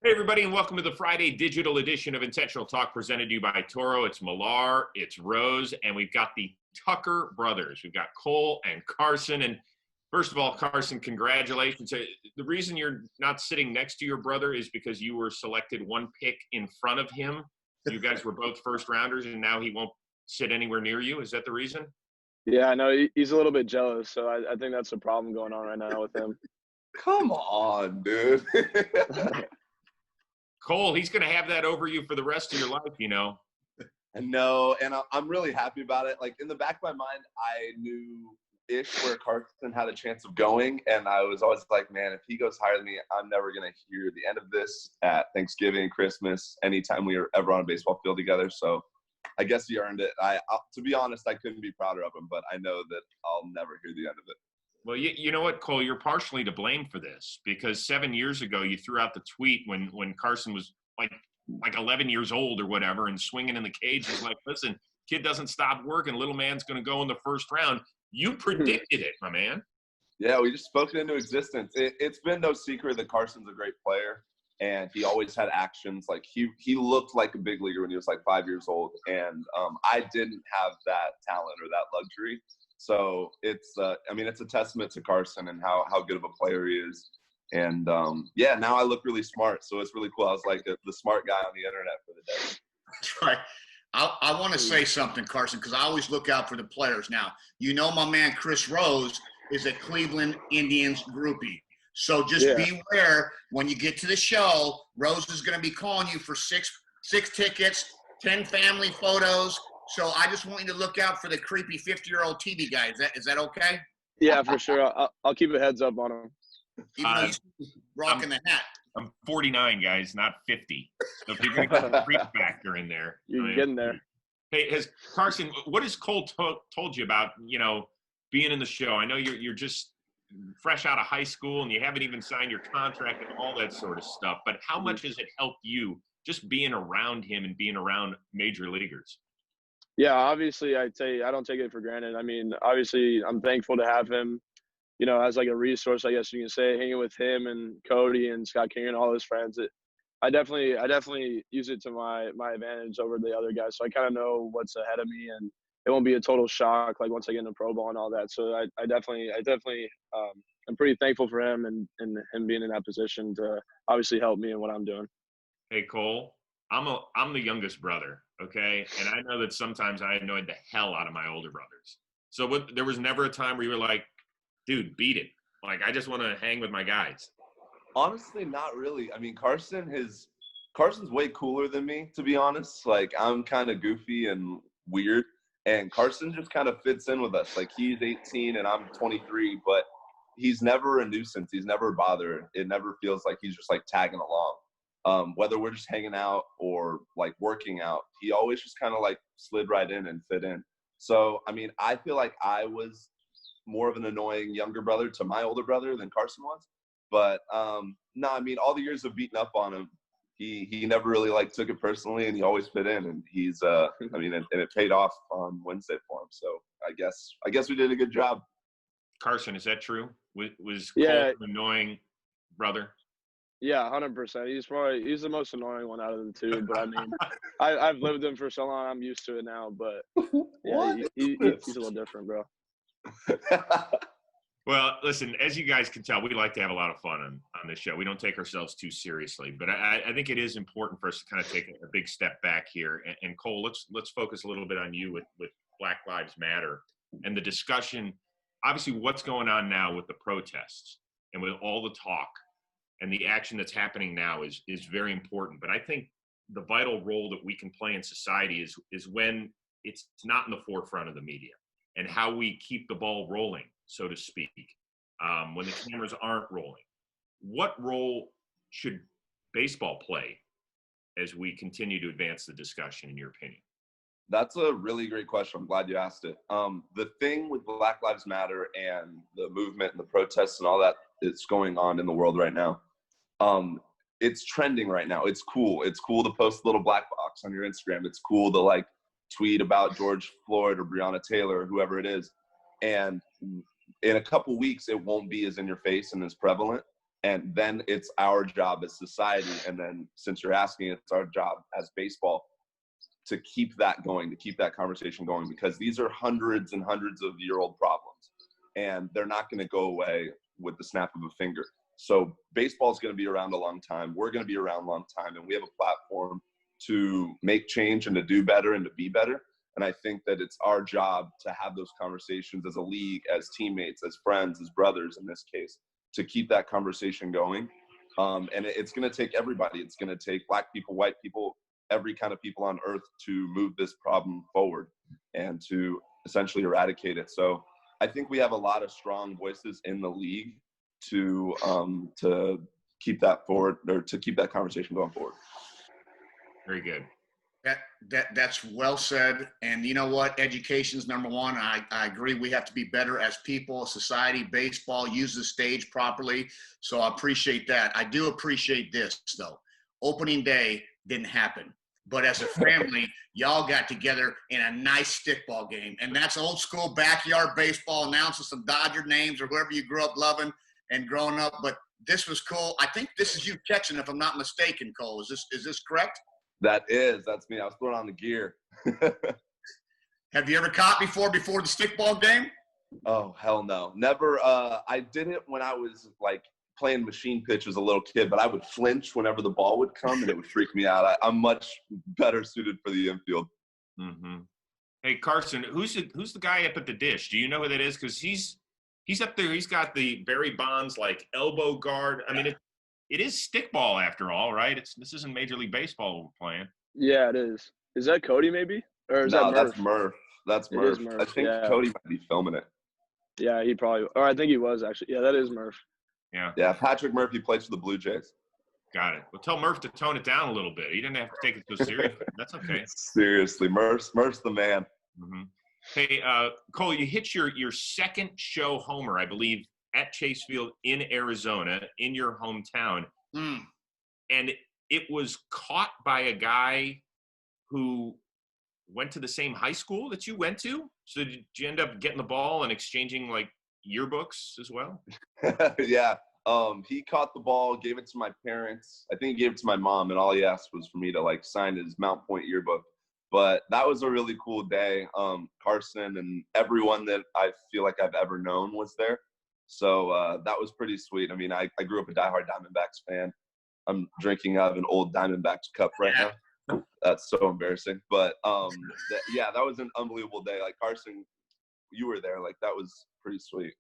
Hey, everybody, and welcome to the Friday digital edition of Intentional Talk presented to you by Toro. It's Millar, it's Rose, and we've got the Tucker brothers. We've got Cole and Carson. And first of all, Carson, congratulations. The reason you're not sitting next to your brother is because you were selected one pick in front of him. You guys were both first rounders, and now he won't sit anywhere near you. Is that the reason? Yeah, I know he's a little bit jealous, so I think that's a problem going on right now with him. Come on, dude. Cole, he's going to have that over you for the rest of your life, you know. No, and I'm really happy about it. Like, in the back of my mind, I knew-ish where Carson had a chance of going, and I was always like, man, if he goes higher than me, I'm never going to hear the end of this at Thanksgiving, Christmas, anytime we were ever on a baseball field together. So I guess he earned it. To be honest, I couldn't be prouder of him, but I know that I'll never hear the end of it. Well, you know what, Cole, you're partially to blame for this because 7 years ago you threw out the tweet when Carson was like 11 years old or whatever and swinging in the cage. He's like, listen, kid doesn't stop working. Little man's going to go in the first round. You predicted it, my man. Yeah, we just spoke it into existence. It's been no secret that Carson's a great player, and he always had actions. Like, he looked like a big leaguer when he was like 5 years old, and I didn't have that talent or that luxury. So it's a testament to Carson and how good of a player he is. And yeah, now I look really smart. So it's really cool. I was like the smart guy on the internet for the day. That's right. I want to say something, Carson, because I always look out for the players. Now, you know my man Chris Rose is a Cleveland Indians groupie. So just beware when you get to the show, Rose is going to be calling you for six tickets, 10 family photos. So I just want you to look out for the creepy 50-year-old TV guy. Is that okay? Yeah, for sure. I'll keep a heads up on him. Even though he's rocking the hat. I'm 49, guys, not 50. So if you're going to get the creep factor in there. You're getting there. Hey, Carson, what has Cole told you about, being in the show? I know you're just fresh out of high school and you haven't even signed your contract and all that sort of stuff. But how much has it helped you just being around him and being around major leaguers? Yeah, obviously, I don't take it for granted. I mean, obviously, I'm thankful to have him, as like a resource, I guess you can say, hanging with him and Cody and Scott King and all his friends. I definitely use it to my advantage over the other guys. So I kind of know what's ahead of me, and it won't be a total shock like once I get into pro ball and all that. So I definitely I'm pretty thankful for him and him being in that position to obviously help me in what I'm doing. Hey, Cole, I'm the youngest brother, okay? And I know that sometimes I annoyed the hell out of my older brothers. So there was never a time where you were like, dude, beat it. Like, I just want to hang with my guys. Honestly, not really. I mean, Carson's way cooler than me, to be honest. Like, I'm kind of goofy and weird, and Carson just kind of fits in with us. Like, he's 18 and I'm 23, but he's never a nuisance. He's never a bother. It never feels like he's just, like, tagging along. Whether we're just hanging out or like working out, he always just kind of like slid right in and fit in. So, I mean, I feel like I was more of an annoying younger brother to my older brother than Carson was. But no, I mean, all the years of beating up on him, he never really like took it personally, and he always fit in. And he's, and it paid off on Wednesday for him. So I guess we did a good job. Carson, is that true? Was Cole an annoying brother? Yeah, 100%. He's the most annoying one out of the two. But I mean, I've lived with him for so long, I'm used to it now. But yeah, he's a little different, bro. Well, listen, as you guys can tell, we like to have a lot of fun on this show. We don't take ourselves too seriously, but I think it is important for us to kind of take a big step back here. And Cole, let's focus a little bit on you with Black Lives Matter and the discussion. Obviously, what's going on now with the protests and with all the talk and the action that's happening now is very important. But I think the vital role that we can play in society is when it's not in the forefront of the media, and how we keep the ball rolling, so to speak, when the cameras aren't rolling. What role should baseball play as we continue to advance the discussion, in your opinion? That's a really great question. I'm glad you asked it. The thing with Black Lives Matter and the movement and the protests and all that that's going on in the world right now, it's trending right now. It's cool. It's cool to post a little black box on your Instagram. It's cool to like tweet about George Floyd or Breonna Taylor or whoever it is. And in a couple weeks, it won't be as in your face and as prevalent. And then it's our job as society. And then since you're asking, it's our job as baseball to keep that going, to keep that conversation going, because these are hundreds and hundreds of year-old problems, and they're not going to go away with the snap of a finger. So baseball is going to be around a long time. We're going to be around a long time, and we have a platform to make change and to do better and to be better. And I think that it's our job to have those conversations as a league, as teammates, as friends, as brothers in this case, to keep that conversation going. And it's going to take everybody. It's going to take Black people, white people, every kind of people on earth to move this problem forward and to essentially eradicate it. So I think we have a lot of strong voices in the league to keep that forward, or to keep that conversation going forward. Very good. That's well said. And you know what? Education's number one. I agree. We have to be better as people, society, baseball, use the stage properly. So I appreciate that. I do appreciate this, though. Opening day didn't happen. But as a family, y'all got together in a nice stickball game. And that's old school backyard baseball, announcing some Dodger names or whoever you grew up loving and growing up. But this was cool. I think this is you catching, if I'm not mistaken, Cole. Is this correct? That's me. I was throwing on the gear. Have you ever caught before the stickball game? Oh, hell no. Never. I did it when I was like playing machine pitch as a little kid, but I would flinch whenever the ball would come, and it would freak me out. I'm much better suited for the infield. Mm-hmm. Hey, Carson, who's the guy up at the dish? Do you know who that is? Because he's up there. He's got the Barry Bonds like elbow guard. I mean, it is stickball after all, right? This isn't Major League Baseball we're playing. Yeah, it is. Is that Cody maybe? Or is that Murph? That's Murph. That's Murph. Murph. I think Cody might be filming it. Yeah, he probably – or I think he was actually. Yeah, that is Murph. Yeah, Patrick Murphy plays for the Blue Jays. Got it. Well, tell Murph to tone it down a little bit. He didn't have to take it so seriously. That's okay. Seriously, Murph's the man. Mm-hmm. Hey, Cole, you hit your second show homer, I believe, at Chase Field in Arizona, in your hometown. And it was caught by a guy who went to the same high school that you went to. So did you end up getting the ball and exchanging like yearbooks as well? Yeah. He caught the ball, gave it to my parents. I think he gave it to my mom, and all he asked was for me to like sign his Mount Point yearbook. But that was a really cool day. Carson and everyone that I feel like I've ever known was there. So that was pretty sweet. I mean, I grew up a diehard Diamondbacks fan. I'm drinking out of an old Diamondbacks cup right now. That's so embarrassing. But that was an unbelievable day. Like Carson, you were there. Like that was pretty sweet.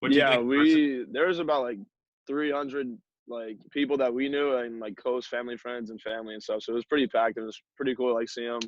There was about like 300 like people that we knew and like close family, friends, and family and stuff. So it was pretty packed, and it was pretty cool to like see him,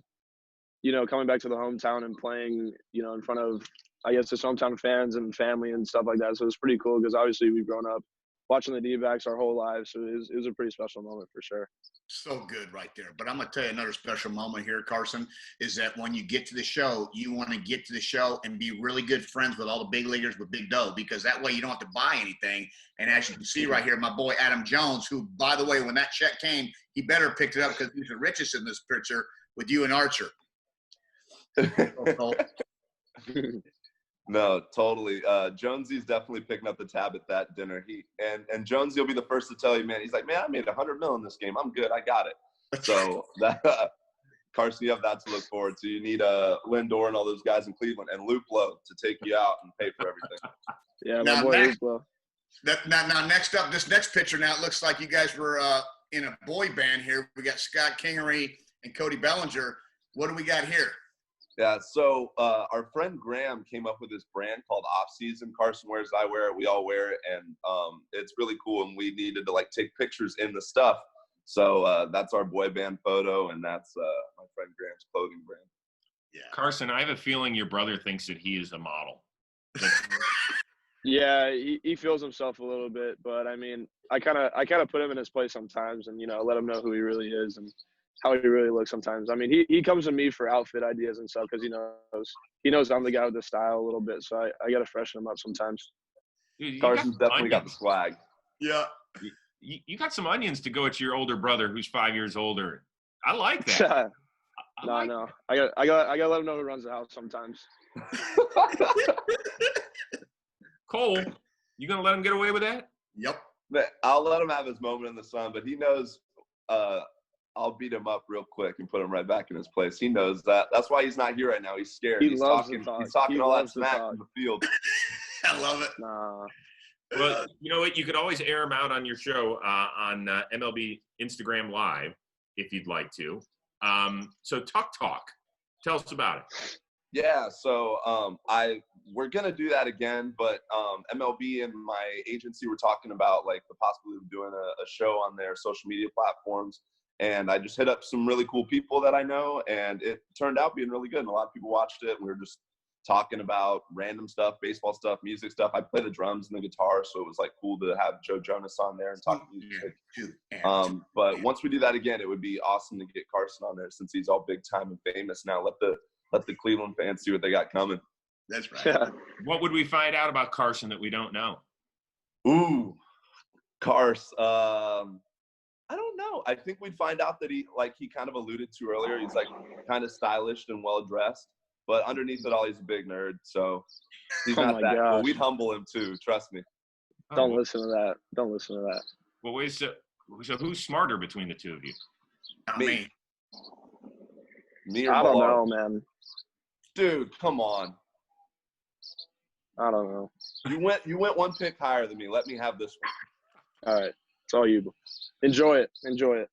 coming back to the hometown and playing, in front of, I guess, his hometown fans and family and stuff like that. So it was pretty cool because obviously we've grown up watching the D-backs our whole lives. So it was a pretty special moment for sure. So good right there. But I'm going to tell you another special moment here, Carson, is that when you get to the show, you want to get to the show and be really good friends with all the big leaguers with Big Doe, because that way you don't have to buy anything. And as you can see right here, my boy Adam Jones, who, by the way, when that check came, he better have picked it up because he's the richest in this picture with you and Archer. No, totally. Jonesy's definitely picking up the tab at that dinner. And Jonesy will be the first to tell you, man. He's like, man, I made $100 million in this game. I'm good. I got it. So Carson, you have that to look forward to. You need Lindor and all those guys in Cleveland and Luke Lowe to take you out and pay for everything. Yeah, my boy Luke Lowe. Now, next up, this next picture. Now it looks like you guys were in a boy band here. We got Scott Kingery and Cody Bellinger. What do we got here? Yeah, so our friend Graham came up with this brand called Off Season. Carson wears it, I wear it, we all wear it, and it's really cool. And we needed to like take pictures in the stuff, so that's our boy band photo, and that's my friend Graham's clothing brand. Yeah, Carson, I have a feeling your brother thinks that he is a model. Yeah, he feels himself a little bit, but I mean, I kind of put him in his place sometimes, and let him know who he really is and how he really looks sometimes. I mean, he comes to me for outfit ideas and stuff because he knows I'm the guy with the style a little bit, so I got to freshen him up sometimes. Dude, Carson's definitely got the swag. Yeah. You got some onions to go at your older brother who's 5 years older. I like that. No. I gotta let him know who runs the house sometimes. Cole, you gonna let him get away with that? Yep. But I'll let him have his moment in the sun, but he knows I'll beat him up real quick and put him right back in his place. He knows that. That's why he's not here right now. He's scared. He's talking all that smack in the field. I love it. Nah. Well, you know what? You could always air him out on your show on MLB Instagram Live if you'd like to. So Tuck Talk, tell us about it. Yeah, so we're gonna do that again, but MLB and my agency were talking about like the possibility of doing a show on their social media platforms, and I just hit up some really cool people that I know, and it turned out being really good. And a lot of people watched it. And we were just talking about random stuff, baseball stuff, music stuff. I play the drums and the guitar, so it was like cool to have Joe Jonas on there and talk music. But once we do that again, it would be awesome to get Carson on there since he's all big time and famous now. Let the Cleveland fans see what they got coming. That's right. Yeah. What would we find out about Carson that we don't know? Ooh, Carson. I don't know. I think we'd find out that he kind of alluded to earlier, he's like kind of stylish and well dressed, but underneath it all, he's a big nerd. So he's not that cool. We'd humble him too. Trust me. Don't listen to that. Don't listen to that. Well, wait. So who's smarter between the two of you? Me. Me or I don't Millard? know, man. Dude, come on. I don't know. You went one pick higher than me. Let me have this one. All right. It's all you. Enjoy it. Enjoy it.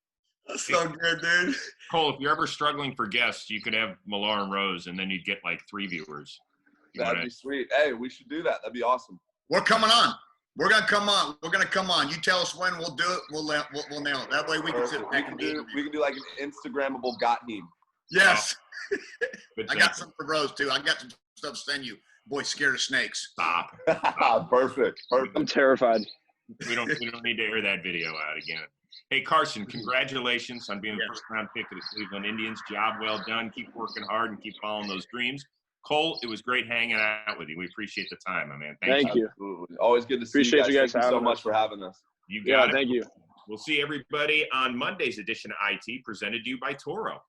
That's so good, dude. Cole, if you're ever struggling for guests, you could have Millar and Rose, and then you'd get like 3 viewers. That'd be sweet. Hey, we should do that. That'd be awesome. We're coming on. We're gonna come on. We're gonna come on. You tell us when, we'll do it. We'll nail it. That way we can sit back and do. We can do like an Instagrammable got him. Yes. Good I got some for Rose too. I got some stuff to send you. Boy, scared of snakes. Stop. Perfect. I'm terrified. We don't need to air that video out again. Hey, Carson, congratulations on being the first round pick of the Cleveland Indians. Job well done. Keep working hard and keep following those dreams. Cole, it was great hanging out with you. We appreciate the time, my man. Thank you. Absolutely. Always good to see Appreciate you guys. Thank you so much for having us. You got it. Thank you. We'll see everybody on Monday's edition of IT, presented to you by Toro.